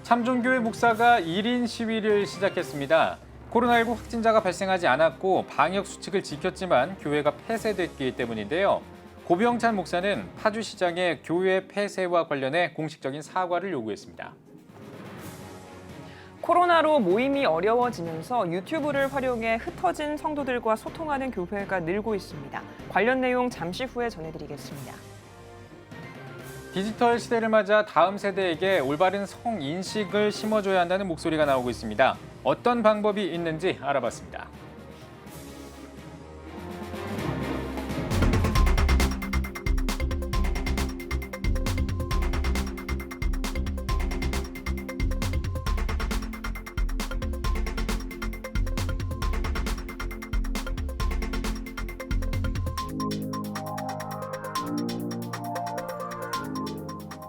참존교회 목사가 1인 시위를 시작했습니다. 코로나19 확진자가 발생하지 않았고 방역 수칙을 지켰지만 교회가 폐쇄됐기 때문인데요. 고병찬 목사는 파주시장의 교회 폐쇄와 관련해 공식적인 사과를 요구했습니다. 코로나로 모임이 어려워지면서 유튜브를 활용해 흩어진 성도들과 소통하는 교회가 늘고 있습니다. 관련 내용 잠시 후에 전해드리겠습니다. 디지털 시대를 맞아 다음 세대에게 올바른 성인식을 심어줘야 한다는 목소리가 나오고 있습니다. 어떤 방법이 있는지 알아봤습니다.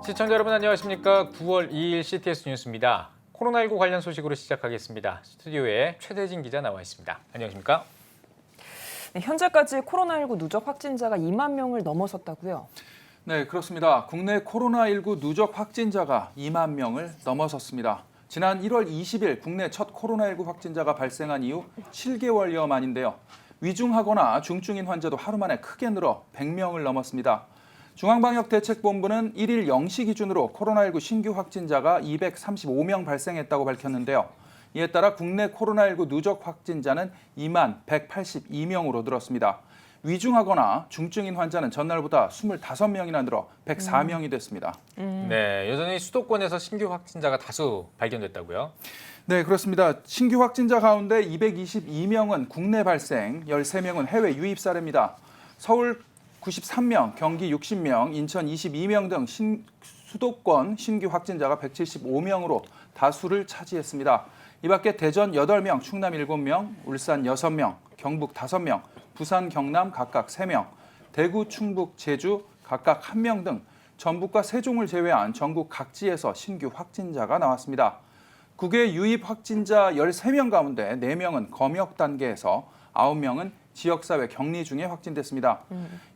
시청자 여러분 안녕하십니까? 9월 2일 CTS 뉴스입니다. 코로나19 관련 소식으로 시작하겠습니다. 스튜디오에 최대진 기자 나와 있습니다. 안녕하십니까? 네, 현재까지 코로나19 누적 확진자가 2만 명을 넘어섰다고요? 네, 그렇습니다. 국내 코로나19 누적 확진자가 2만 명을 넘어섰습니다. 지난 1월 20일 국내 첫 코로나19 확진자가 발생한 이후 7개월여 만인데요. 위중하거나 중증인 환자도 하루 만에 크게 늘어 100명을 넘었습니다. 중앙방역대책본부는 1일 0시 기준으로 코로나19 신규 확진자가 235명 발생했다고 밝혔는데요. 이에 따라 국내 코로나19 누적 확진자는 2만 182명으로 늘었습니다. 위중하거나 중증인 환자는 전날보다 25명이나 늘어 104명이 됐습니다. 네, 여전히 수도권에서 신규 확진자가 다수 발견됐다고요? 네, 그렇습니다. 신규 확진자 가운데 222명은 국내 발생, 13명은 해외 유입 사례입니다. 서울 93명, 경기 60명, 인천 22명 등 수도권 신규 확진자가 175명으로 다수를 차지했습니다. 이 밖에 대전 8명, 충남 7명, 울산 6명, 경북 5명, 부산, 경남 각각 3명, 대구, 충북, 제주 각각 1명 등 전북과 세종을 제외한 전국 각지에서 신규 확진자가 나왔습니다. 국외 유입 확진자 13명 가운데 4명은 검역 단계에서 9명은 지역사회 격리 중에 확진됐습니다.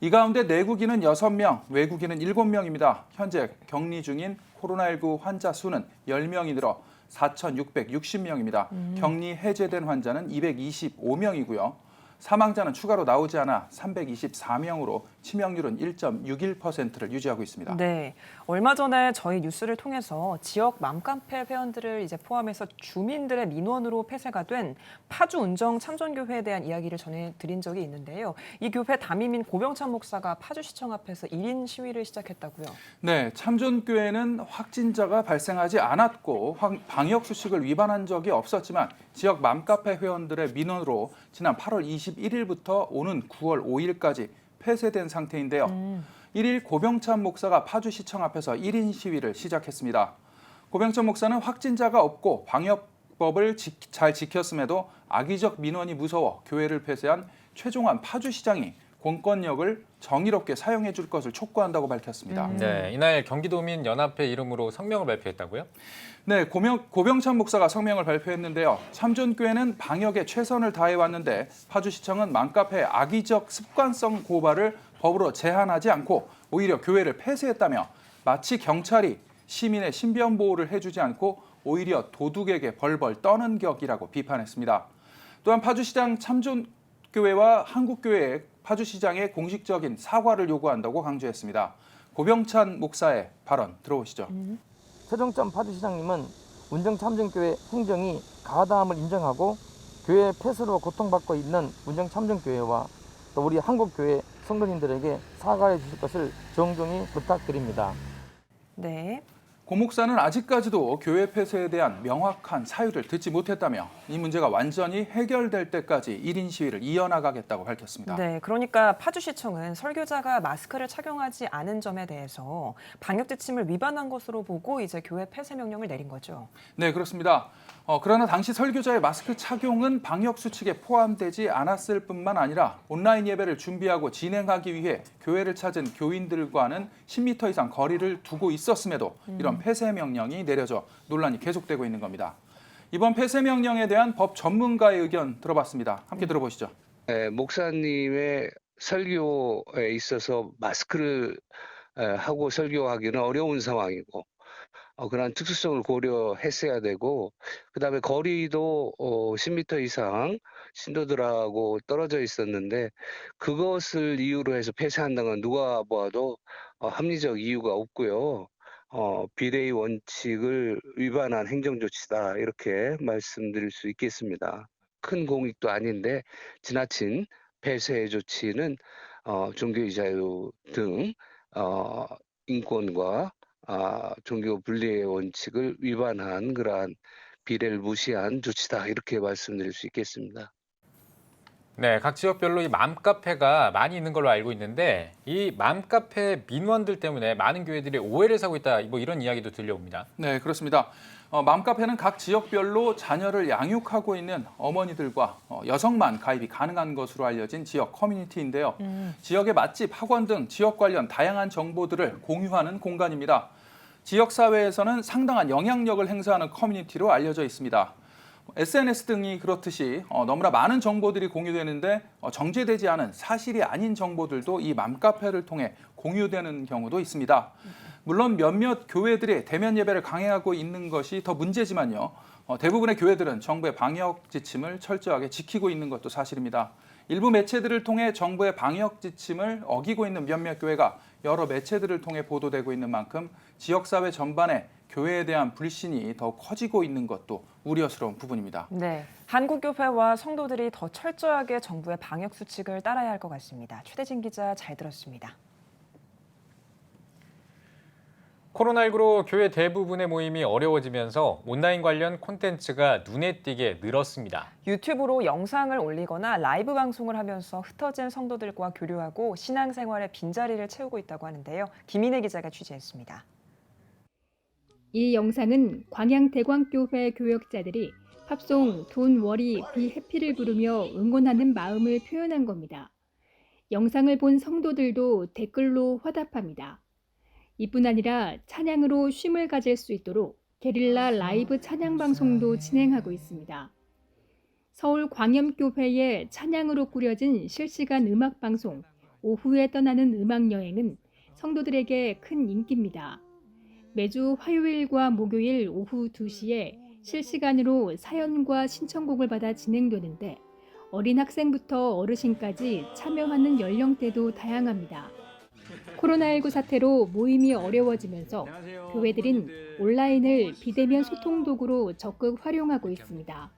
이 가운데 내국인은 6명, 외국인은 7명입니다. 현재 격리 중인 코로나19 환자 수는 10명이 늘어 4,660명입니다. 격리 해제된 환자는 225명이고요. 사망자는 추가로 나오지 않아 324명으로 치명률은 1.61%를 유지하고 있습니다. 네, 얼마 전에 저희 뉴스를 통해서 지역 맘카페 회원들을 이제 포함해서 주민들의 민원으로 폐쇄가 된 파주 운정 참존교회에 대한 이야기를 전해드린 적이 있는데요. 이 교회 담임인 고병찬 목사가 파주시청 앞에서 1인 시위를 시작했다고요? 네, 참존교회는 확진자가 발생하지 않았고 방역 수칙을 위반한 적이 없었지만 지역 맘카페 회원들의 민원으로 지난 8월 21일부터 오는 9월 5일까지 폐쇄된 상태인데요. 1일 고병찬 목사가 파주시청 앞에서 1인 시위를 시작했습니다. 고병찬 목사는 확진자가 없고 방역법을 잘 지켰음에도 악의적 민원이 무서워 교회를 폐쇄한 최종환 파주시장이 공권력을 정의롭게 사용해 줄 것을 촉구한다고 밝혔습니다. 네, 이날 경기도민 연합회 이름으로 성명을 발표했다고요? 네, 고병찬 목사가 성명을 발표했는데요. 참존교회는 방역에 최선을 다해왔는데 파주시청은 맘카페의 악의적 습관성 고발을 법으로 제한하지 않고 오히려 교회를 폐쇄했다며 마치 경찰이 시민의 신변 보호를 해주지 않고 오히려 도둑에게 벌벌 떠는 격이라고 비판했습니다. 또한 파주시장 참존교회와 한국교회의 파주시장의 공식적인 사과를 요구한다고 강조했습니다. 고병찬 목사의 발언 들어보시죠. 최종점 파주시장님은 운정참전교회 행정이 가담을 인정하고 교회 폐쇄로 고통받고 있는 운정참전교회와 또 우리 한국교회 성도님들에게 사과해 주실 것을 정중히 부탁드립니다. 네. 고 목사는 아직까지도 교회 폐쇄에 대한 명확한 사유를 듣지 못했다며 이 문제가 완전히 해결될 때까지 1인 시위를 이어나가겠다고 밝혔습니다. 네, 그러니까 파주시청은 설교자가 마스크를 착용하지 않은 점에 대해서 방역 지침을 위반한 것으로 보고 이제 교회 폐쇄 명령을 내린 거죠. 네, 그렇습니다. 그러나 당시 설교자의 마스크 착용은 방역 수칙에 포함되지 않았을 뿐만 아니라 온라인 예배를 준비하고 진행하기 위해 교회를 찾은 교인들과는 10m 이상 거리를 두고 있었음에도 이런 폐쇄 명령이 내려져 논란이 계속되고 있는 겁니다. 이번 폐쇄 명령에 대한 법 전문가의 의견 들어봤습니다. 함께 들어보시죠. 목사님의 설교에 있어서 마스크를 하고 설교하기는 어려운 상황이고 그런 특수성을 고려했어야 되고, 그다음에 거리도 10m 이상 신도들하고 떨어져 있었는데 그것을 이유로 해서 폐쇄한다는 건 누가 보아도 합리적 이유가 없고요. 비례의 원칙을 위반한 행정 조치다 이렇게 말씀드릴 수 있겠습니다. 큰 공익도 아닌데 지나친 폐쇄 조치는 종교의 자유 등 인권과 종교 분리의 원칙을 위반한 그러한 비례를 무시한 조치다 이렇게 말씀드릴 수 있겠습니다. 네, 각 지역별로 이 맘카페가 많이 있는 걸로 알고 있는데 이 맘카페 민원들 때문에 많은 교회들이 오해를 사고 있다, 뭐 이런 이야기도 들려옵니다. 네, 그렇습니다. 맘카페는 각 지역별로 자녀를 양육하고 있는 어머니들과 여성만 가입이 가능한 것으로 알려진 지역 커뮤니티인데요. 지역의 맛집, 학원 등 지역 관련 다양한 정보들을 공유하는 공간입니다. 지역사회에서는 상당한 영향력을 행사하는 커뮤니티로 알려져 있습니다. SNS 등이 그렇듯이 너무나 많은 정보들이 공유되는데 정제되지 않은 사실이 아닌 정보들도 이 맘카페를 통해 공유되는 경우도 있습니다. 물론 몇몇 교회들이 대면 예배를 강행하고 있는 것이 더 문제지만요. 대부분의 교회들은 정부의 방역 지침을 철저하게 지키고 있는 것도 사실입니다. 일부 매체들을 통해 정부의 방역 지침을 어기고 있는 몇몇 교회가 여러 매체들을 통해 보도되고 있는 만큼 지역사회 전반에 교회에 대한 불신이 더욱 커지고 있는 것도 우려스러운 부분입니다. 네, 한국교회와 성도들이 더 철저하게 정부의 방역 수칙을 따라야 할 것 같습니다. 최대진 기자 잘 들었습니다. 코로나19로 교회 대부분의 모임이 어려워지면서 온라인 관련 콘텐츠가 눈에 띄게 늘었습니다. 유튜브로 영상을 올리거나 라이브 방송을 하면서 흩어진 성도들과 교류하고 신앙생활의 빈자리를 채우고 있다고 하는데요. 김인혜 기자가 취재했습니다. 이 영상은 광양대광교회 교역자들이 팝송 Don't Worry Be Happy를 부르며 응원하는 마음을 표현한 겁니다. 영상을 본 성도들도 댓글로 화답합니다. 이뿐 아니라 찬양으로 쉼을 가질 수 있도록 게릴라 라이브 찬양 방송도 진행하고 있습니다. 서울 광염교회의 찬양으로 꾸려진 실시간 음악 방송 오후에 떠나는 음악 여행은 성도들에게 큰 인기입니다. 매주 화요일과 목요일 오후 2시에 실시간으로 사연과 신청곡을 받아 진행되는데 어린 학생부터 어르신까지 참여하는 연령대도 다양합니다. 코로나19 사태로 모임이 어려워지면서 교회들은 온라인을 비대면 소통 도구로 적극 활용하고 있습니다.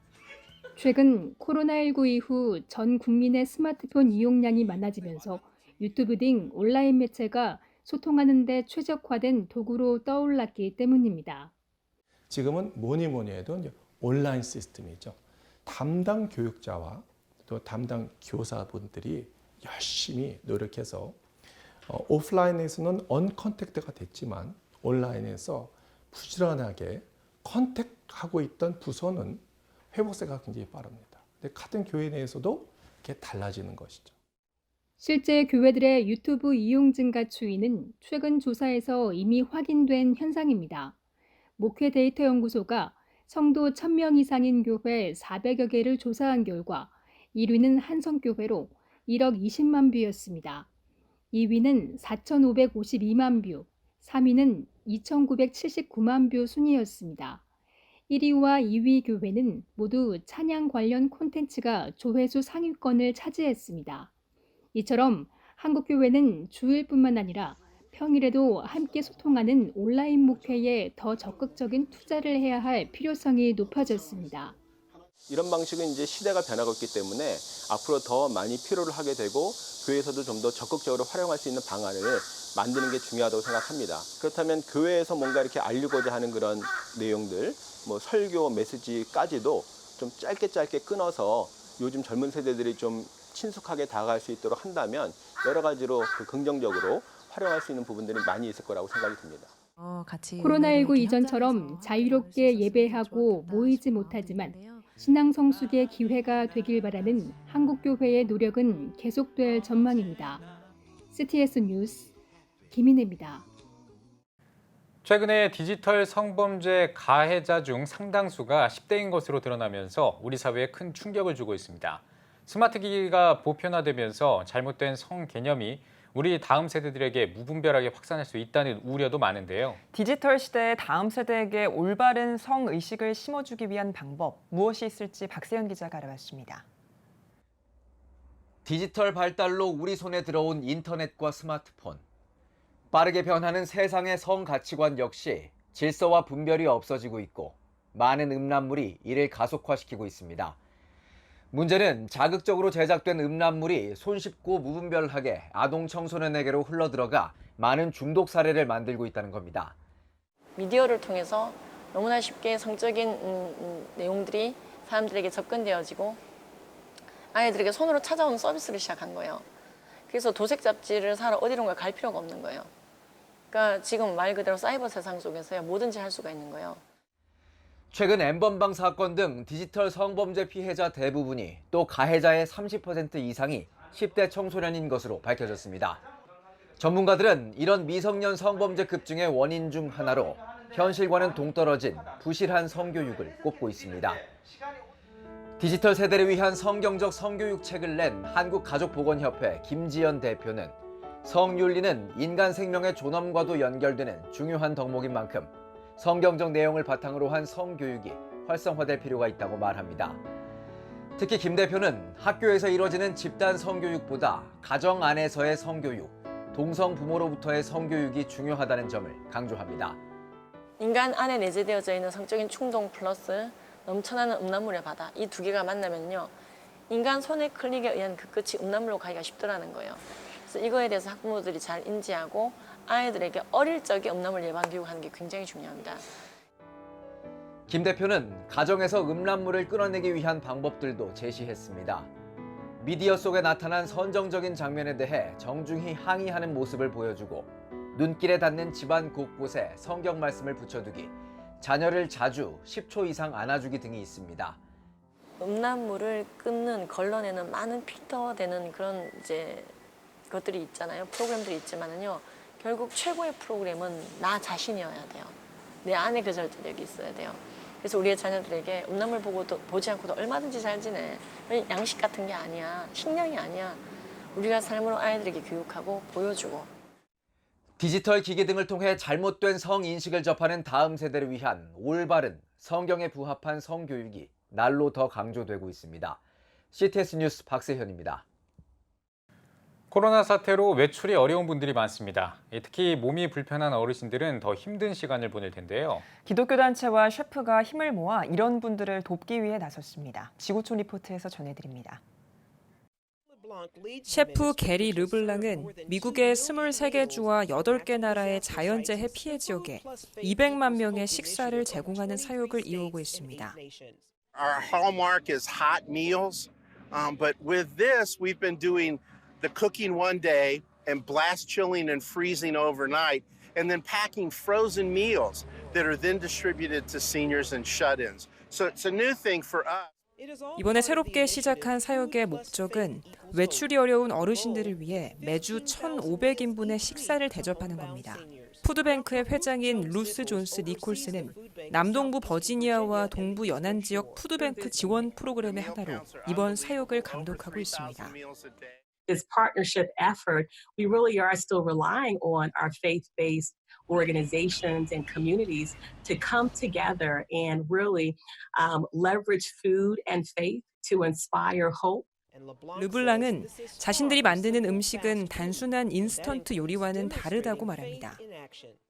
최근 코로나19 이후 전 국민의 스마트폰 이용량이 많아지면서 유튜브 등 온라인 매체가 소통하는 데 최적화된 도구로 떠올랐기 때문입니다. 지금은 뭐니 해도 이제 온라인 시스템이죠. 담당 교육자와 또 담당 교사분들이 열심히 노력해서 오프라인에서는 언컨택트가 됐지만 온라인에서 부지런하게 컨택하고 있던 부서는 회복세가 굉장히 빠릅니다. 근데 같은 교회 내에서도 이렇게 달라지는 것이죠. 실제 교회들의 유튜브 이용 증가 추이는 최근 조사에서 이미 확인된 현상입니다. 목회 데이터 연구소가 성도 1000명 이상인 교회 400여 개를 조사한 결과 1위는 한성교회로 1억 20만 뷰였습니다. 2위는 4,552만 뷰, 3위는 2,979만 뷰 순이었습니다. 1위와 2위 교회는 모두 찬양 관련 콘텐츠가 조회수 상위권을 차지했습니다. 이처럼 한국교회는 주일뿐만 아니라 평일에도 함께 소통하는 온라인 목회에 더 적극적인 투자를 해야 할 필요성이 높아졌습니다. 이런 방식은 이제 시대가 변하고 있기 때문에 앞으로 더 많이 필요를 하게 되고 교회에서도 좀 더 적극적으로 활용할 수 있는 방안을 만드는 게 중요하다고 생각합니다. 그렇다면 교회에서 뭔가 이렇게 알리고자 하는 그런 내용들, 뭐 설교 메시지까지도 좀 짧게 끊어서 요즘 젊은 세대들이 좀 친숙하게 다가갈 수 있도록 한다면 여러 가지로 긍정적으로 활용할 수 있는 부분들이 많이 있을 거라고 생각이 듭니다. 코로나19 이전처럼 자유롭게 예배하고 모이지 못하지만 신앙 성숙의 기회가 되길 바라는 한국교회의 노력은 계속될 전망입니다. CTS 뉴스 김인혜입니다. 최근에 디지털 성범죄 가해자 중 상당수가 10대인 것으로 드러나면서 우리 사회에 큰 충격을 주고 있습니다. 스마트 기기가 보편화되면서 잘못된 성 개념이 우리 다음 세대들에게 무분별하게 확산할 수 있다는 우려도 많은데요. 디지털 시대의 다음 세대에게 올바른 성의식을 심어주기 위한 방법, 무엇이 있을지 박세현 기자가 알아봤습니다. 디지털 발달로 우리 손에 들어온 인터넷과 스마트폰. 빠르게 변하는 세상의 성 가치관 역시 질서와 분별이 없어지고 있고 많은 음란물이 이를 가속화시키고 있습니다. 문제는 자극적으로 제작된 음란물이 손쉽고 무분별하게 아동 청소년에게로 흘러들어가 많은 중독 사례를 만들고 있다는 겁니다. 미디어를 통해서 너무나 쉽게 성적인 내용들이 사람들에게 접근되어지고 아이들에게 손으로 찾아오는 서비스를 시작한 거예요. 그래서 도색 잡지를 사러 어디론가 갈 필요가 없는 거예요. 그러니까 지금 말 그대로 사이버 세상 속에서야 뭐든지 할 수가 있는 거예요. 최근 N번방 사건 등 디지털 성범죄 피해자 대부분이 또 가해자의 30% 이상이 10대 청소년인 것으로 밝혀졌습니다. 전문가들은 이런 미성년 성범죄 급증의 원인 중 하나로 현실과는 동떨어진 부실한 성교육을 꼽고 있습니다. 디지털 세대를 위한 성경적 성교육 책을 낸 한국가족보건협회 김지연 대표는 성윤리는 인간 생명의 존엄과도 연결되는 중요한 덕목인 만큼 성경적 내용을 바탕으로 한 성교육이 활성화될 필요가 있다고 말합니다. 특히 김 대표는 학교에서 이루어지는 집단 성교육보다 가정 안에서의 성교육, 동성 부모로부터의 성교육이 중요하다는 점을 강조합니다. 인간 안에 내재되어져 있는 성적인 충동 플러스 넘쳐나는 음란물의 바다, 이 두 개가 만나면요, 인간 손의 클릭에 의한 그 끝이 음란물로 가기가 쉽더라는 거예요. 그래서 이거에 대해서 학부모들이 잘 인지하고 아이들에게 어릴 적에 음란물 예방 교육하는 게 굉장히 중요합니다. 김 대표는 가정에서 음란물을 끊어내기 위한 방법들도 제시했습니다. 미디어 속에 나타난 선정적인 장면에 대해 정중히 항의하는 모습을 보여주고 눈길에 닿는 집안 곳곳에 성경 말씀을 붙여두기, 자녀를 자주 10초 이상 안아주기 등이 있습니다. 음란물을 끊는, 걸러내는 많은 필터되는 그런 것들이 있잖아요. 프로그램들이 있지만은요, 결국 최고의 프로그램은 나 자신이어야 돼요. 내 안에 그 절제력이 있어야 돼요. 그래서 우리의 자녀들에게 음란물 보지 않고도 얼마든지 잘 지내. 양식 같은 게 아니야. 식량이 아니야. 우리가 삶으로 아이들에게 교육하고 보여주고. 디지털 기기 등을 통해 잘못된 성인식을 접하는 다음 세대를 위한 올바른 성경에 부합한 성교육이 날로 더 강조되고 있습니다. CTS 뉴스 박세현입니다. 코로나 사태로 외출이 어려운 분들이 많습니다. 특히 몸이 불편한 어르신들은 더 힘든 시간을 보낼 텐데요. 기독교 단체와 셰프가 힘을 모아 이런 분들을 돕기 위해 나섰습니다. 지구촌 리포트에서 전해드립니다. 셰프 게리 르블랑은 미국의 23개 주와 8개 나라의 자연재해 피해 지역에 200만 명의 식사를 제공하는 사역을 이어오고 있습니다. Our hallmark is hot meals, but with this we've been doing the cooking one day and blast chilling and freezing overnight and then packing frozen meals that are then distributed to seniors and shut-ins. So it's a new thing for us. 이번에 새롭게 시작한 사역의 목적은 외출이 어려운 어르신들을 위해 매주 1,500인분의 식사를 대접하는 겁니다. 푸드뱅크의 회장인 루스 존스 니콜스는 남동부 버지니아와 동부 연안 지역 푸드뱅크 지원 프로그램의 하나로 이번 사역을 감독하고 있습니다. This partnership effort, we really are still relying on our faith-based organizations and communities to come together and really leverage food and faith to inspire hope. 르블랑은 자신들이 만드는 음식은 단순한 인스턴트 요리와는 다르다고 말합니다.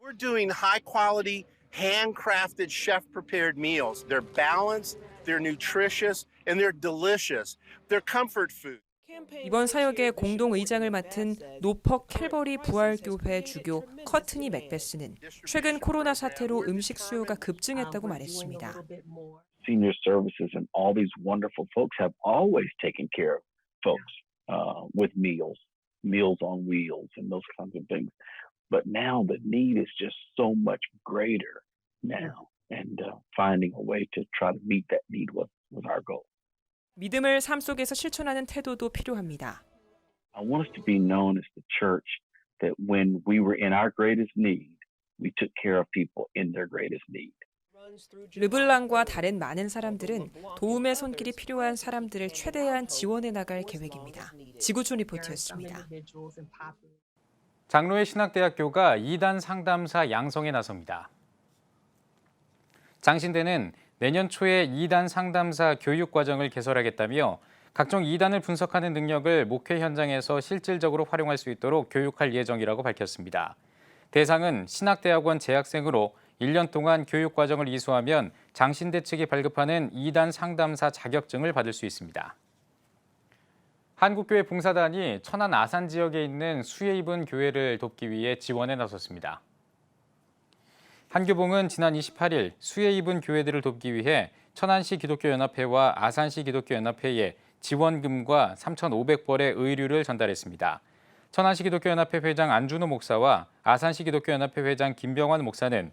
We're doing high-quality, handcrafted, chef-prepared meals. They're balanced, they're nutritious, and they're delicious. They're comfort food. 이번 사역의 공동 의장을 맡은 노퍽 캘버리 부활교회 주교 커트니 맥베스는 최근 코로나 사태로 음식 수요가 급증했다고 말했습니다. Senior services and all these wonderful folks have always taken care of folks with meals on wheels and those kinds of things. But now the need is just so much greater now, and finding a way to try to meet that need was our goal. 믿음을 삶 속에서 실천하는 태도도 필요합니다. I want us to be known as the church that when we were in our greatest need, we took care of people in their greatest need. 르블랑과 다른 많은 사람들은 도움의 손길이 필요한 사람들을 최대한 지원해 나갈 계획입니다. 지구촌 리포트였습니다. 장로의 신학대학교가 2단 상담사 양성에 나섭니다. 장신대는 내년 초에 2단 상담사 교육 과정을 개설하겠다며 각종 2단을 분석하는 능력을 목회 현장에서 실질적으로 활용할 수 있도록 교육할 예정이라고 밝혔습니다. 대상은 신학대학원 재학생으로 1년 동안 교육 과정을 이수하면 장신대 측이 발급하는 2단 상담사 자격증을 받을 수 있습니다. 한국교회 봉사단이 천안 아산 지역에 있는 수혜 입은 교회를 돕기 위해 지원에 나섰습니다. 한교봉은 지난 28일 수혜 입은 교회들을 돕기 위해 천안시 기독교연합회와 아산시 기독교연합회에 지원금과 3,500벌의 의류를 전달했습니다. 천안시 기독교연합회 회장 안준호 목사와 아산시 기독교연합회 회장 김병환 목사는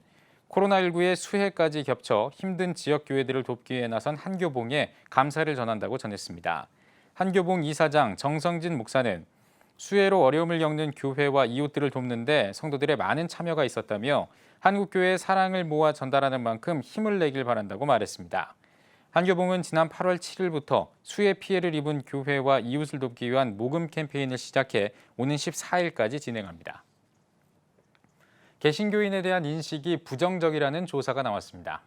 코로나19의 수해까지 겹쳐 힘든 지역 교회들을 돕기 위해 나선 한교봉에 감사를 전한다고 전했습니다. 한교봉 이사장 정성진 목사는 수해로 어려움을 겪는 교회와 이웃들을 돕는데 성도들의 많은 참여가 있었다며 한국교회의 사랑을 모아 전달하는 만큼 힘을 내길 바란다고 말했습니다. 한교봉은 지난 8월 7일부터 수해 피해를 입은 교회와 이웃을 돕기 위한 모금 캠페인을 시작해 오는 14일까지 진행합니다. 개신교인에 대한 인식이 부정적이라는 조사가 나왔습니다.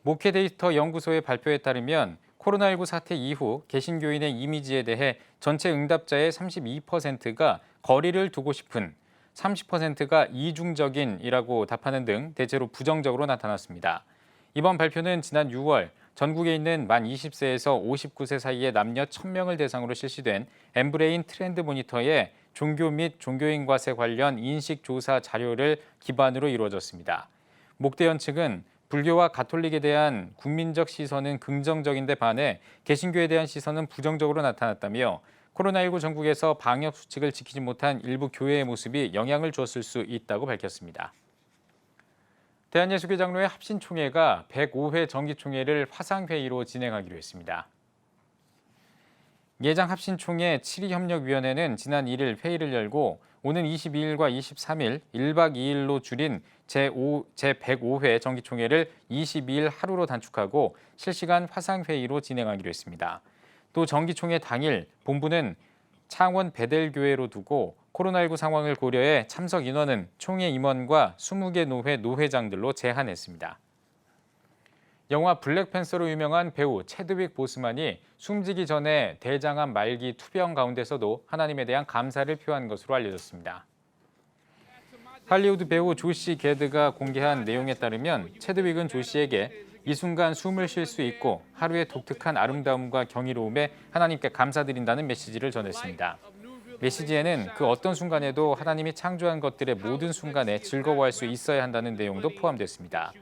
목회 데이터 연구소의 발표에 따르면 코로나19 사태 이후 개신교인의 이미지에 대해 전체 응답자의 32%가 거리를 두고 싶은, 30%가 이중적인이라고 답하는 등 대체로 부정적으로 나타났습니다. 이번 발표는 지난 6월 전국에 있는 만 20세에서 59세 사이의 남녀 1,000명을 대상으로 실시된 엠브레인 트렌드 모니터의 종교 및 종교인과세 관련 인식 조사 자료를 기반으로 이루어졌습니다. 목대연 측은 불교와 가톨릭에 대한 국민적 시선은 긍정적인데 반해 개신교에 대한 시선은 부정적으로 나타났다며 코로나19 전국에서 방역 수칙을 지키지 못한 일부 교회의 모습이 영향을 주었을 수 있다고 밝혔습니다. 대한예수교 장로회 합신총회가 105회 정기총회를 화상회의로 진행하기로 했습니다. 예장 합신총회 7.2협력위원회는 지난 1일 회의를 열고 오는 22일과 23일 1박 2일로 줄인 제105회 정기총회를 22일 하루로 단축하고 실시간 화상회의로 진행하기로 했습니다. 또 정기총회 당일 본부는 창원 베델교회로 두고 코로나19 상황을 고려해 참석 인원은 총회 임원과 20개 노회 노회장들로 제한했습니다. 영화 블랙팬서로 유명한 배우 체드윅 보스만이 숨지기 전에 대장암 말기 투병 가운데서도 하나님에 대한 감사를 표한 것으로 알려졌습니다. 할리우드 배우 조시 게드가 공개한 내용에 따르면 체드윅은 조시에게 이 순간 숨을 쉴 수 있고 하루의 독특한 아름다움과 경이로움에 하나님께 감사드린다는 메시지를 전했습니다. 메시지에는 그 어떤 순간에도 하나님이 창조한 것들의 모든 순간에 즐거워할 수 있어야 한다는 내용도 포함됐습니다.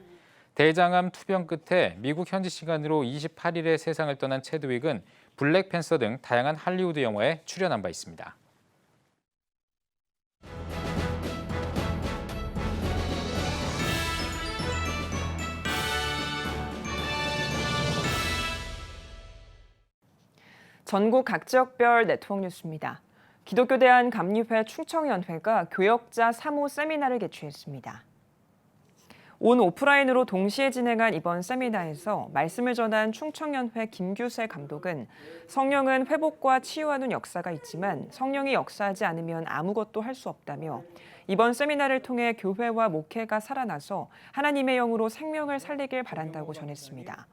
대장암 투병 끝에 미국 현지 시간으로 28일에 세상을 떠난 체드윅은 블랙팬서 등 다양한 할리우드 영화에 출연한 바 있습니다. 전국 각 지역별 네트워크 뉴스입니다. 기독교 대한감리회 충청연회가 교역자 3호 세미나를 개최했습니다. 온 오프라인으로 동시에 진행한 이번 세미나에서 말씀을 전한 충청연회 김규세 감독은 성령은 회복과 치유하는 역사가 있지만 성령이 역사하지 않으면 아무것도 할 수 없다며 이번 세미나를 통해 교회와 목회가 살아나서 하나님의 영으로 생명을 살리길 바란다고 전했습니다.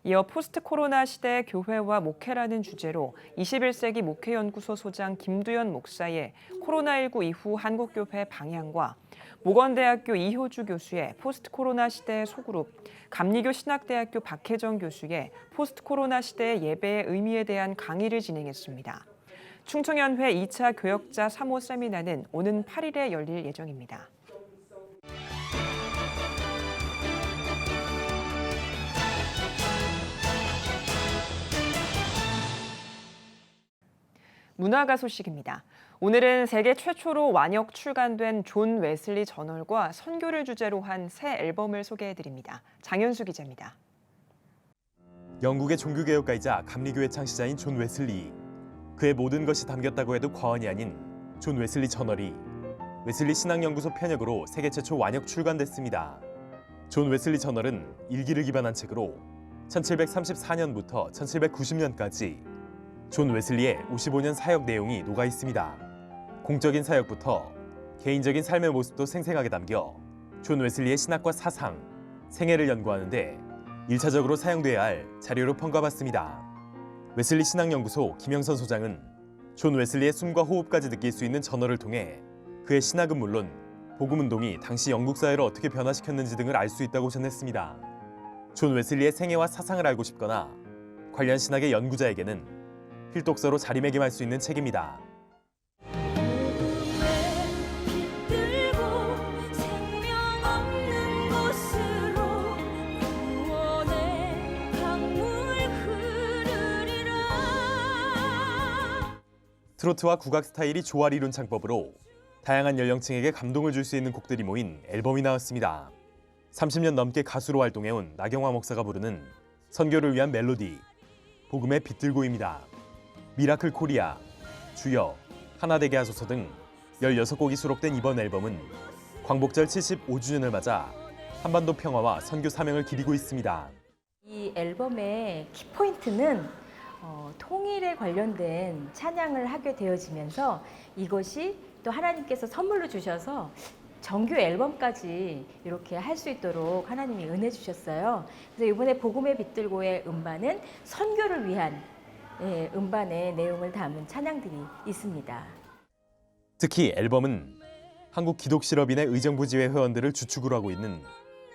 이어 포스트 코로나 시대의 교회와 목회라는 주제로 21세기 목회연구소 소장 김두현 목사의 코로나19 이후 한국교회 방향과 모건대학교 이효주 교수의 포스트 코로나 시대의 소그룹, 감리교 신학대학교 박혜정 교수의 포스트 코로나 시대의 예배의 의미에 대한 강의를 진행했습니다. 충청연회 2차 교역자 3호 세미나는 오는 8일에 열릴 예정입니다. 문화가 소식입니다. 오늘은 세계 최초로 완역 출간된 존 웨슬리 저널과 선교를 주제로 한 새 앨범을 소개해드립니다. 장현수 기자입니다. 영국의 종교개혁가이자 감리교의 창시자인 존 웨슬리. 그의 모든 것이 담겼다고 해도 과언이 아닌 존 웨슬리 저널이 웨슬리 신학연구소 편역으로 세계 최초 완역 출간됐습니다. 존 웨슬리 저널은 일기를 기반한 책으로 1734년부터 1790년까지 존 웨슬리의 55년 사역 내용이 녹아 있습니다. 공적인 사역부터 개인적인 삶의 모습도 생생하게 담겨 존 웨슬리의 신학과 사상, 생애를 연구하는 데 1차적으로 사용돼야 할 자료로 평가받습니다. 웨슬리 신학연구소 김영선 소장은 존 웨슬리의 숨과 호흡까지 느낄 수 있는 저널을 통해 그의 신학은 물론 복음운동이 당시 영국 사회를 어떻게 변화시켰는지 등을 알 수 있다고 전했습니다. 존 웨슬리의 생애와 사상을 알고 싶거나 관련 신학의 연구자에게는 필독서로 자리매김할 수 있는 책입니다. 트로트와 국악 스타일이 조화를 이룬 창법으로 다양한 연령층에게 감동을 줄 수 있는 곡들이 모인 앨범이 나왔습니다. 30년 넘게 가수로 활동해온 나경화 목사가 부르는 선교를 위한 멜로디, 복음의 빛들고입니다. 미라클 코리아, 주여, 하나되게 하소서 등 16곡이 수록된 이번 앨범은 광복절 75주년을 맞아 한반도 평화와 선교 사명을 기리고 있습니다. 이 앨범의 키포인트는 통일에 관련된 찬양을 하게 되어지면서 이것이 또 하나님께서 선물로 주셔서 정규 앨범까지 이렇게 할 수 있도록 하나님이 은혜 주셨어요. 그래서 이번에 복음의 빛들고의 음반은 선교를 위한 음반의 내용을 담은 찬양들이 있습니다. 특히 앨범은 한국 기독실업인의 의정부지회 회원들을 주축으로 하고 있는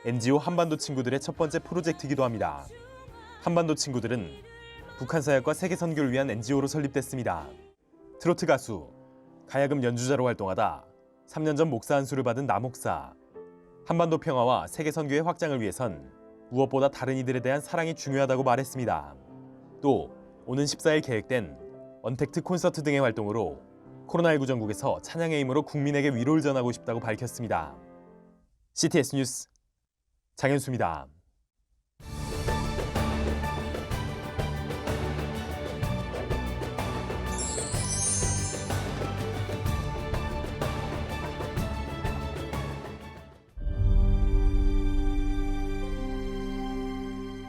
NGO 한반도 친구들의 첫 번째 프로젝트이기도 합니다. 한반도 친구들은 북한 사역과 세계 선교를 위한 NGO로 설립됐습니다. 트로트 가수, 가야금 연주자로 활동하다 3년 전 목사 안수를 받은 나 목사. 한반도 평화와 세계 선교의 확장을 위해선 무엇보다 다른 이들에 대한 사랑이 중요하다고 말했습니다. 또 오는 14일 계획된 언택트 콘서트 등의 활동으로 코로나19 전국에서 찬양의 힘으로 국민에게 위로를 전하고 싶다고 밝혔습니다. CTS 뉴스 장현수입니다.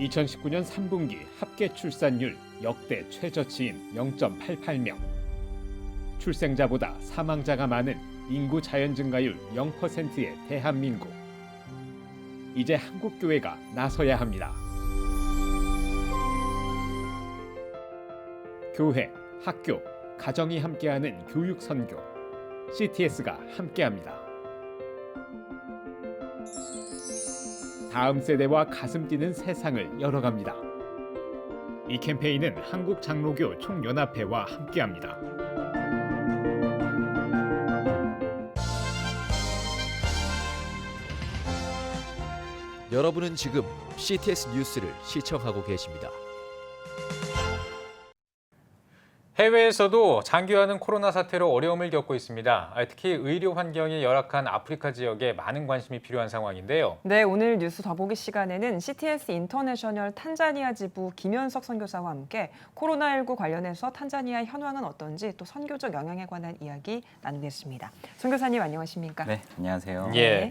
(2019년 3분기) 합계 출산율 역대 최저치인 0.88명. 출생자보다 사망자가 많은 인구 자연 증가율 0%의 대한민국. 이제 한국교회가 나서야 합니다. 교회, 학교, 가정이 함께하는 교육 선교. CTS가 함께합니다. 다음 세대와 가슴 뛰는 세상을 열어갑니다. 이 캠페인은 한국장로교 총연합회와 함께합니다. 여러분은 지금 CTS 뉴스를 시청하고 계십니다. 해외에서도 장기화하는 코로나 사태로 어려움을 겪고 있습니다. 특히 의료 환경이 열악한 아프리카 지역에 많은 관심이 필요한 상황인데요. 네, 오늘 뉴스 더보기 시간에는 CTS 인터내셔널 탄자니아 지부 김현석 선교사와 함께 코로나19 관련해서 탄자니아 현황은 어떤지 또 선교적 영향에 관한 이야기 나누겠습니다. 선교사님 안녕하십니까? 네, 안녕하세요. 예. 네.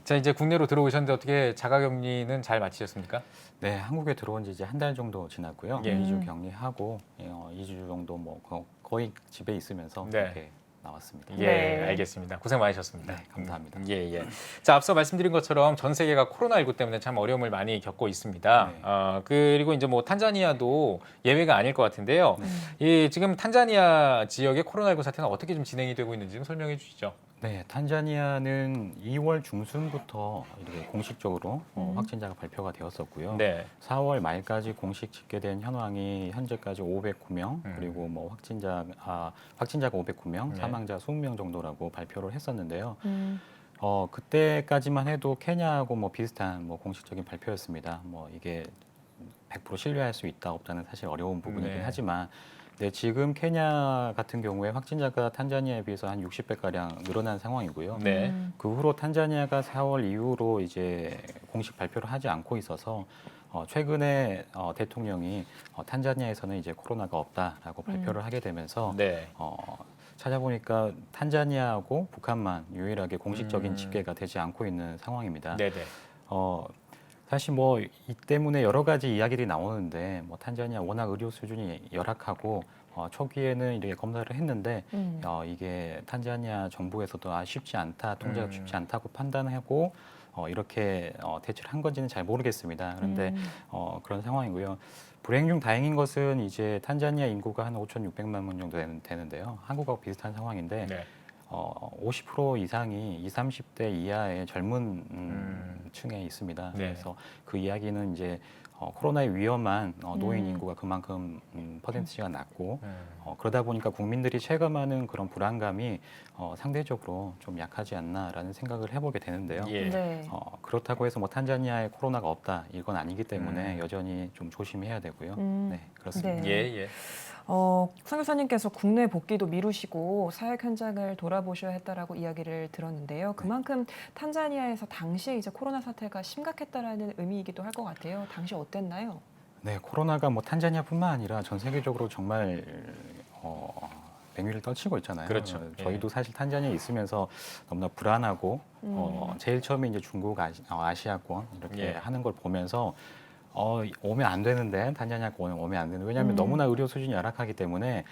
자, 이제 국내로 들어오셨는데 어떻게 자가격리는 잘 마치셨습니까? 네, 한국에 들어온 지 이제 한 달 정도 지났고요. 예. 2주 격리하고 2주 정도 뭐 거의 집에 있으면서 네. 이렇게 나왔습니다. 예, 네. 알겠습니다. 고생 많으셨습니다. 네, 감사합니다. 예. 자, 앞서 말씀드린 것처럼 전 세계가 코로나19 때문에 참 어려움을 많이 겪고 있습니다. 네. 그리고 이제 뭐 탄자니아도 예외가 아닐 것 같은데요. 이 지금 탄자니아 지역의 코로나19 사태는 어떻게 좀 진행이 되고 있는지 좀 설명해 주시죠. 네, 탄자니아는 2월 중순부터 이렇게 공식적으로 확진자가 발표가 되었었고요. 네. 4월 말까지 공식 집계된 현황이 현재까지 509명, 그리고 뭐 확진자가 509명, 네. 사망자 20명 정도라고 발표를 했었는데요. 그때까지만 해도 케냐하고 뭐 비슷한 뭐 공식적인 발표였습니다. 뭐 이게 100% 신뢰할 수 있다 없다는 사실 어려운 부분이긴 네. 하지만 네, 지금 케냐 같은 경우에 확진자가 탄자니아에 비해서 한 60배가량 늘어난 상황이고요. 네. 그 후로 탄자니아가 4월 이후로 이제 공식 발표를 하지 않고 있어서 최근에 대통령이 탄자니아에서는 이제 코로나가 없다라고 발표를 하게 되면서 네. 찾아보니까 탄자니아하고 북한만 유일하게 공식적인 집계가 되지 않고 있는 상황입니다. 네네. 사실 뭐 이 때문에 여러 가지 이야기들이 나오는데 뭐 탄자니아 워낙 의료 수준이 열악하고 초기에는 이렇게 검사를 했는데 이게 탄자니아 정부에서도 쉽지 않다, 통제가 쉽지 않다고 판단하고 이렇게 대처를 한 건지는 잘 모르겠습니다. 그런데 그런 상황이고요. 불행 중 다행인 것은 이제 탄자니아 인구가 한 5,600만 명 정도 되는데요. 한국하고 비슷한 상황인데 50% 이상이 20, 30대 이하의 젊은 층에 있습니다. 그래서 그 이야기는 이제 코로나의 위험한 노인 인구가 그만큼 퍼센티지가 낮고 그러다 보니까 국민들이 체감하는 그런 불안감이 상대적으로 좀 약하지 않나라는 생각을 해보게 되는데요. 네. 그렇다고 해서 뭐 탄자니아에 코로나가 없다 이건 아니기 때문에 여전히 좀 조심해야 되고요. 네, 그렇습니다. 네. 선 교사님께서 국내 복귀도 미루시고 사역 현장을 돌아보셔야 했다라고 이야기를 들었는데요. 그만큼 탄자니아에서 당시에 이제 코로나 사태가 심각했다라는 의미이기도 할 것 같아요. 당시 어땠나요? 네, 코로나가 뭐 탄자니아뿐만 아니라 전 세계적으로 정말 맹위를 떨치고 있잖아요. 그렇죠. 저희도 사실 탄자니아에 있으면서 너무나 불안하고 제일 처음에 이제 중국 아시아권 이렇게 하는 걸 보면서 오면 안 되는데 탄자니아가 오면 안 되는데 왜냐하면 너무나 의료 수준이 열악하기 때문에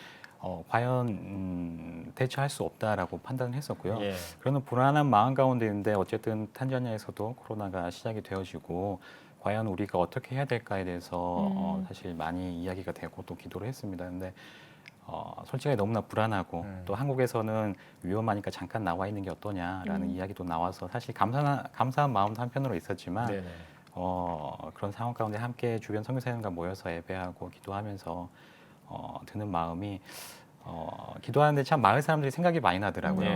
과연 대처할 수 없다라고 판단을 했었고요. 그런 불안한 마음 가운데 있는데 어쨌든 탄자니아에서도 코로나가 시작이 되어지고 과연 우리가 어떻게 해야 될까에 대해서 사실 많이 이야기가 되고 또 기도를 했습니다. 근데 솔직히 너무나 불안하고 또 한국에서는 위험하니까 잠깐 나와 있는 게 어떠냐라는 이야기도 나와서 사실 감사한 마음도 한편으로 있었지만 그런 상황 가운데 함께 주변 선교사님과 모여서 예배하고 기도하면서 드는 마음이 기도하는데 참 마을 사람들이 생각이 많이 나더라고요.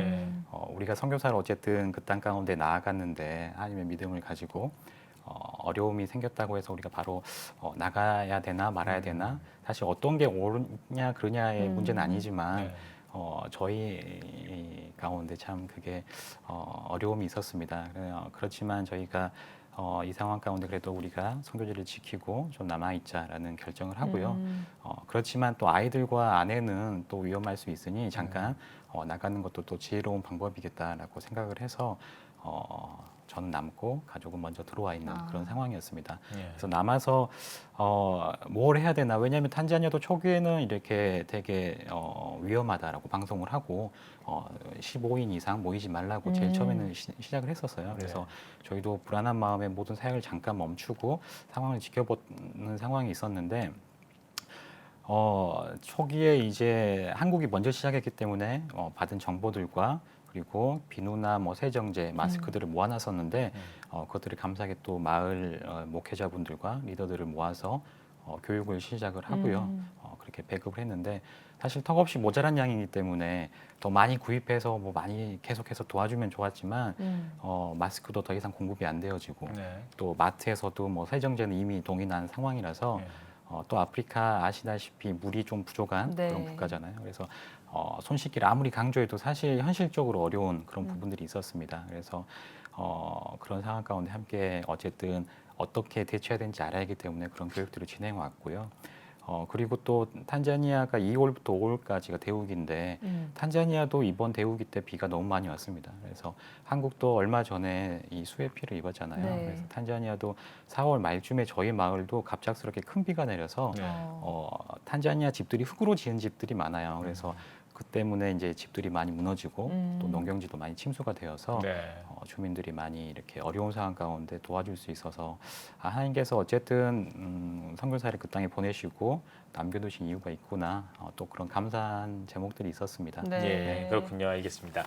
우리가 선교사를 어쨌든 그 땅 가운데 나아갔는데 하나님의 믿음을 가지고 어려움이 생겼다고 해서 우리가 바로 나가야 되나 말아야 되나 사실 어떤 게 옳으냐 그러냐의 문제는 아니지만 저희 가운데 참 그게 어려움이 있었습니다. 그렇지만 저희가 이 상황 가운데 그래도 우리가 선교지를 지키고 좀 남아있자라는 결정을 하고요. 그렇지만 또 아이들과 아내는 또 위험할 수 있으니 잠깐 나가는 것도 또 지혜로운 방법이겠다라고 생각을 해서 저는 남고 가족은 먼저 들어와 있는 그런 상황이었습니다. 그래서 남아서 뭘 해야 되나 왜냐하면 탄자니아도 초기에는 이렇게 되게 위험하다라고 방송을 하고 15인 이상 모이지 말라고 제일 처음에는 시작을 했었어요. 그래서 저희도 불안한 마음에 모든 사역을 잠깐 멈추고 상황을 지켜보는 상황이 있었는데 초기에 이제 한국이 먼저 시작했기 때문에 받은 정보들과 그리고 비누나 뭐 세정제, 마스크들을 모아놨었는데 그것들을 감사하게 또 마을 목회자분들과 리더들을 모아서 교육을 시작을 하고요. 그렇게 배급을 했는데 사실 턱없이 모자란 양이기 때문에 더 많이 구입해서 뭐 많이 계속해서 도와주면 좋았지만 마스크도 더 이상 공급이 안 되어지고 또 마트에서도 뭐 세정제는 이미 동일한 상황이라서 또 아프리카 아시다시피 물이 좀 부족한 그런 국가잖아요. 그래서 손 씻기를 아무리 강조해도 사실 현실적으로 어려운 그런 부분들이 있었습니다. 그래서 그런 상황 가운데 함께 어쨌든 어떻게 대처해야 되는지 알아야 하기 때문에 그런 교육들을 진행해 왔고요. 그리고 또 탄자니아가 2월부터 5월까지가 대우기인데 탄자니아도 이번 대우기 때 비가 너무 많이 왔습니다. 그래서 한국도 얼마 전에 이 수해 피해를 입었잖아요. 그래서 탄자니아도 4월 말쯤에 저희 마을도 갑작스럽게 큰 비가 내려서 탄자니아 집들이 흙으로 지은 집들이 많아요. 그래서 그 때문에 이제 집들이 많이 무너지고 또 농경지도 많이 침수가 되어서 주민들이 많이 이렇게 어려운 상황 가운데 도와줄 수 있어서 하나님께서 어쨌든 선교사를 그 땅에 보내시고 남겨두신 이유가 있구나 또 그런 감사한 제목들이 있었습니다. 예, 그렇군요. 알겠습니다.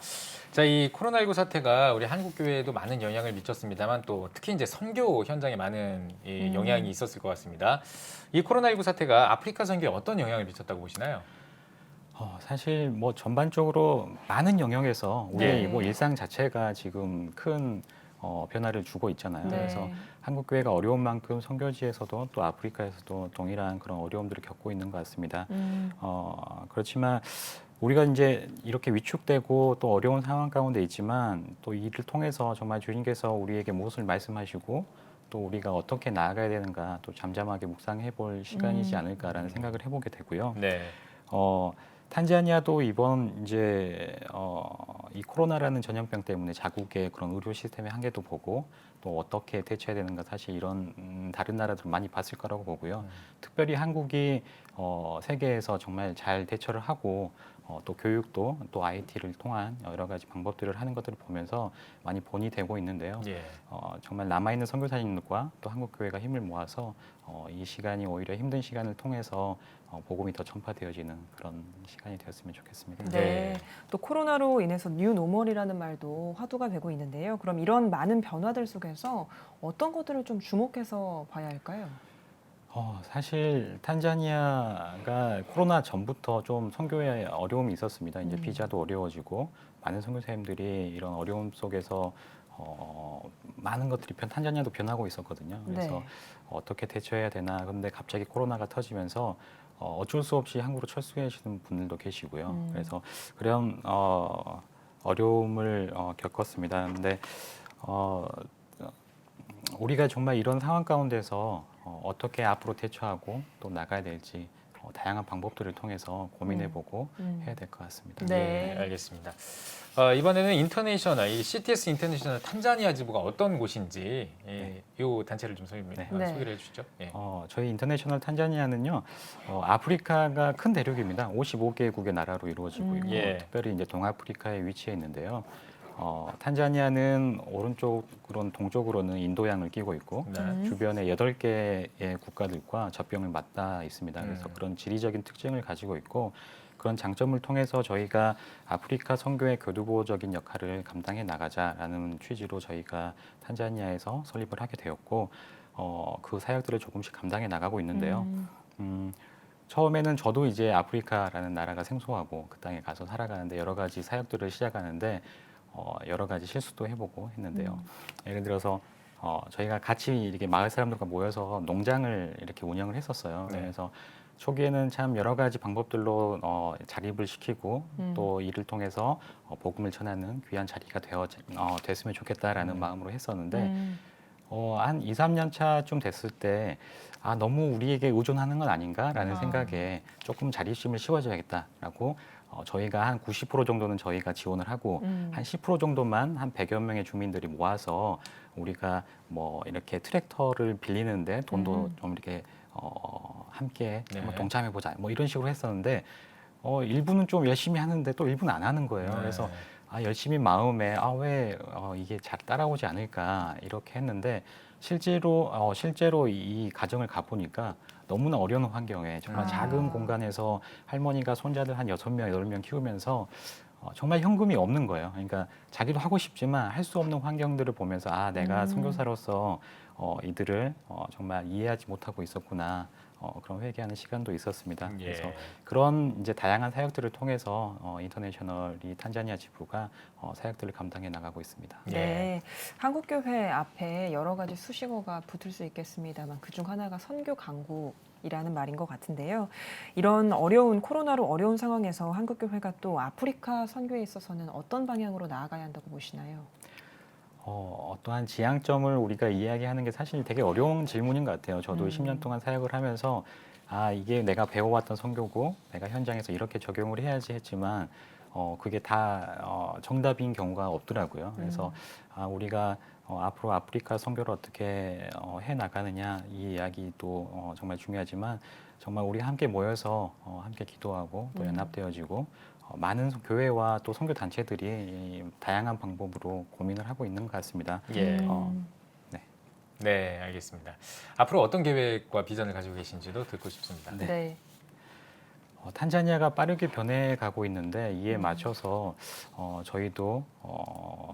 자, 이 코로나19 사태가 우리 한국 교회에도 많은 영향을 미쳤습니다만 또 특히 이제 선교 현장에 많은 이 영향이 있었을 것 같습니다. 이 코로나19 사태가 아프리카 선교에 어떤 영향을 미쳤다고 보시나요? 사실 뭐 전반적으로 많은 영역에서 우리의 뭐 일상 자체가 지금 큰 변화를 주고 있잖아요. 그래서 한국 교회가 어려운 만큼 선교지에서도 또 아프리카에서도 동일한 그런 어려움들을 겪고 있는 것 같습니다. 그렇지만 우리가 이제 이렇게 위축되고 또 어려운 상황 가운데 있지만 또 이 일을 통해서 정말 주님께서 우리에게 무엇을 말씀하시고 또 우리가 어떻게 나아가야 되는가 또 잠잠하게 묵상해 볼 시간이지 않을까라는 생각을 해보게 되고요. 탄자니아도 이번 이제 이 코로나라는 전염병 때문에 자국의 그런 의료 시스템의 한계도 보고 또 어떻게 대처해야 되는가 사실 이런 다른 나라들은 많이 봤을 거라고 보고요. 특별히 한국이 세계에서 정말 잘 대처를 하고 또 교육도 또 IT를 통한 여러 가지 방법들을 하는 것들을 보면서 많이 본이 되고 있는데요. 예. 정말 남아있는 선교사님들과 또 한국교회가 힘을 모아서 이 시간이 오히려 힘든 시간을 통해서 복음이 더 전파되어지는 그런 시간이 되었으면 좋겠습니다. 네. 또 코로나로 인해서 뉴 노멀이라는 말도 화두가 되고 있는데요. 그럼 이런 많은 변화들 속에서 어떤 것들을 좀 주목해서 봐야 할까요? 사실 탄자니아가 코로나 전부터 좀 선교에 어려움이 있었습니다. 이제 비자도 어려워지고 많은 선교사님들이 이런 어려움 속에서 많은 것들이 탄자니아도 변하고 있었거든요. 그래서 네. 어떻게 대처해야 되나. 그런데 갑자기 코로나가 터지면서 어쩔 수 없이 한국으로 철수하시는 분들도 계시고요. 그래서 그런 어려움을 겪었습니다. 근데 우리가 정말 이런 상황 가운데서 어떻게 앞으로 대처하고 또 나가야 될지 다양한 방법들을 통해서 고민해보고 해야 될 것 같습니다. 네. 네, 알겠습니다. 이번에는 인터내셔널, 이 CTS 인터내셔널 탄자니아 지부가 어떤 곳인지 이 단체를 좀 소개를 해주시죠. 예. 저희 인터내셔널 탄자니아는요, 아프리카가 큰 대륙입니다. 55개국의 나라로 이루어지고 있고, 특별히 이제 동아프리카에 위치해 있는데요. 탄자니아는 오른쪽으로는 동쪽으로는 인도양을 끼고 있고 주변에 8개의 국가들과 접경을 맞닿아 있습니다. 그래서 그런 지리적인 특징을 가지고 있고 그런 장점을 통해서 저희가 아프리카 선교의 교두보적인 역할을 감당해 나가자라는 취지로 저희가 탄자니아에서 설립을 하게 되었고 그 사역들을 조금씩 감당해 나가고 있는데요. 처음에는 저도 이제 아프리카라는 나라가 생소하고 그 땅에 가서 살아가는데 여러 가지 사역들을 시작하는데 여러 가지 실수도 해보고 했는데요. 예를 들어서 저희가 같이 이렇게 마을 사람들과 모여서 농장을 이렇게 운영을 했었어요. 그래서 초기에는 참 여러 가지 방법들로 자립을 시키고 또 이를 통해서 복음을 전하는 귀한 자리가 됐으면 좋겠다라는 마음으로 했었는데 한 2, 3년 차쯤 됐을 때 너무 우리에게 의존하는 건 아닌가라는 생각에 조금 자립심을 씌워줘야겠다라고 저희가 한 90% 정도는 저희가 지원을 하고 한 10% 정도만 한 100여 명의 주민들이 모아서 우리가 뭐 이렇게 트랙터를 빌리는데 돈도 좀 이렇게 함께 한번 동참해보자 뭐 이런 식으로 했었는데 일부는 좀 열심히 하는데 또 일부는 안 하는 거예요. 그래서 열심히 마음에 왜 이게 잘 따라오지 않을까 이렇게 했는데 실제로 이 가정을 가보니까 너무나 어려운 환경에 정말 작은 공간에서 할머니가 손자들 한 6명, 8명 키우면서 정말 현금이 없는 거예요. 그러니까 자기도 하고 싶지만 할 수 없는 환경들을 보면서 내가 선교사로서 이들을 정말 이해하지 못하고 있었구나. 그런 회개하는 시간도 있었습니다. 그래서 그런 이제 다양한 사역들을 통해서 인터내셔널이 탄자니아 지부가 사역들을 감당해 나가고 있습니다. 네, 한국교회 앞에 여러 가지 수식어가 붙을 수 있겠습니다만 그중 하나가 선교 강국이라는 말인 것 같은데요. 이런 코로나로 어려운 상황에서 한국교회가 또 아프리카 선교에 있어서는 어떤 방향으로 나아가야 한다고 보시나요? 어떠한 지향점을 우리가 이야기하는 게 사실 되게 어려운 질문인 것 같아요. 저도 10년 동안 사역을 하면서 이게 내가 배워왔던 선교고 내가 현장에서 이렇게 적용을 해야지 했지만 그게 다 정답인 경우가 없더라고요. 그래서 우리가 앞으로 아프리카 선교를 어떻게 해 나가느냐 이 이야기도 정말 중요하지만 정말 우리 함께 모여서 함께 기도하고 또 연합되어지고 많은 교회와 또 선교 단체들이 다양한 방법으로 고민을 하고 있는 것 같습니다. 네, 알겠습니다. 앞으로 어떤 계획과 비전을 가지고 계신지도 듣고 싶습니다. 네. 탄자니아가 빠르게 변해가고 있는데 이에 맞춰서 저희도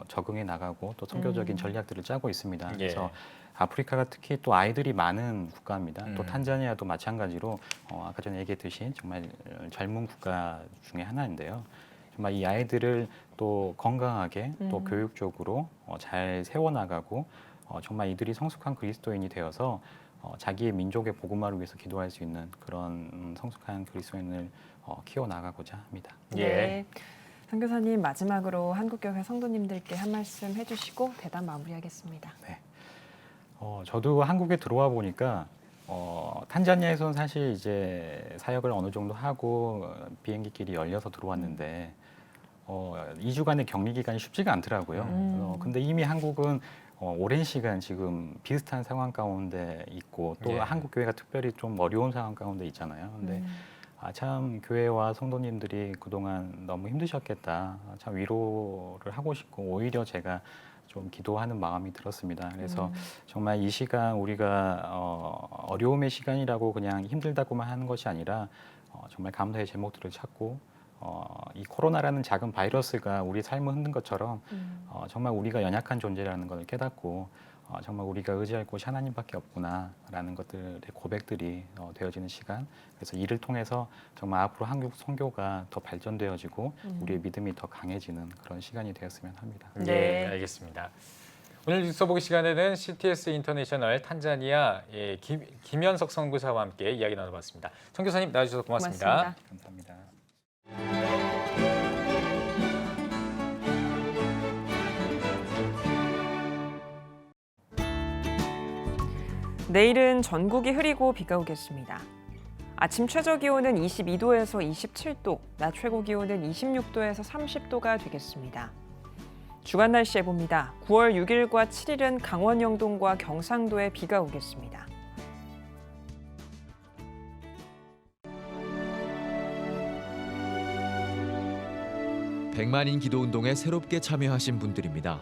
적응해 나가고 또 선교적인 전략들을 짜고 있습니다. 그래서 아프리카가 특히 또 아이들이 많은 국가입니다. 또 탄자니아도 마찬가지로 아까 전에 얘기했듯이 정말 젊은 국가 중에 하나인데요. 정말 이 아이들을 또 건강하게 또 교육적으로 잘 세워나가고 정말 이들이 성숙한 그리스도인이 되어서 자기의 민족의 복음화를 위해서 기도할 수 있는 그런 성숙한 그리스도인을 키워나가고자 합니다. 네. 선교사님 마지막으로 한국교회 성도님들께 한 말씀 해주시고 대담 마무리하겠습니다. 네. 저도 한국에 들어와 보니까 탄자니아에서는 사실 이제 사역을 어느 정도 하고 비행기길이 열려서 들어왔는데 2주간의 격리 기간이 쉽지가 않더라고요. 근데 이미 한국은 오랜 시간 지금 비슷한 상황 가운데 있고 또 예. 한국 교회가 특별히 좀 어려운 상황 가운데 있잖아요. 근데 참 교회와 성도님들이 그동안 너무 힘드셨겠다. 참 위로를 하고 싶고 오히려 제가 좀 기도하는 마음이 들었습니다. 그래서 정말 이 시간 우리가 어려움의 시간이라고 그냥 힘들다고만 하는 것이 아니라 정말 감사의 제목들을 찾고 이 코로나라는 작은 바이러스가 우리 삶을 흔든 것처럼 정말 우리가 연약한 존재라는 것을 깨닫고 정말 우리가 의지할 곳이 하나님밖에 없구나라는 것들의 고백들이 되어지는 시간. 그래서 이를 통해서 정말 앞으로 한국 선교가 더 발전되어지고 우리의 믿음이 더 강해지는 그런 시간이 되었으면 합니다. 네, 알겠습니다. 오늘 뉴스 보기 시간에는 CTS 인터내셔널 탄자니아 김현석 선교사와 함께 이야기 나눠봤습니다. 선교사님 나와주셔서 고맙습니다. 감사합니다. 내일은 전국이 흐리고 비가 오겠습니다. 아침 최저 기온은 22도에서 27도, 낮 최고 기온은 26도에서 30도가 되겠습니다. 주간 날씨 해봅니다. 9월 6일과 7일은 강원 영동과 경상도에 비가 오겠습니다. 백만인 기도 운동에 새롭게 참여하신 분들입니다.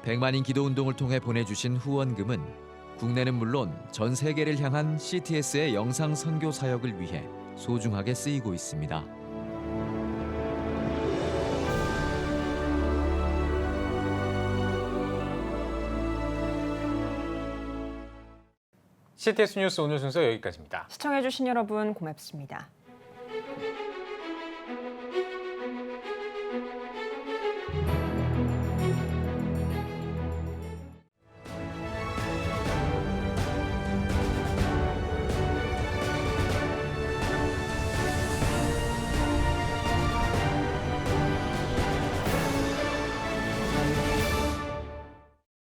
백만인 기도 운동을 통해 보내주신 후원금은 국내는 물론 전 세계를 향한 CTS의 영상 선교 사역을 위해 소중하게 쓰이고 있습니다. CTS 뉴스 오늘 순서 여기까지입니다. 시청해주신 여러분 고맙습니다.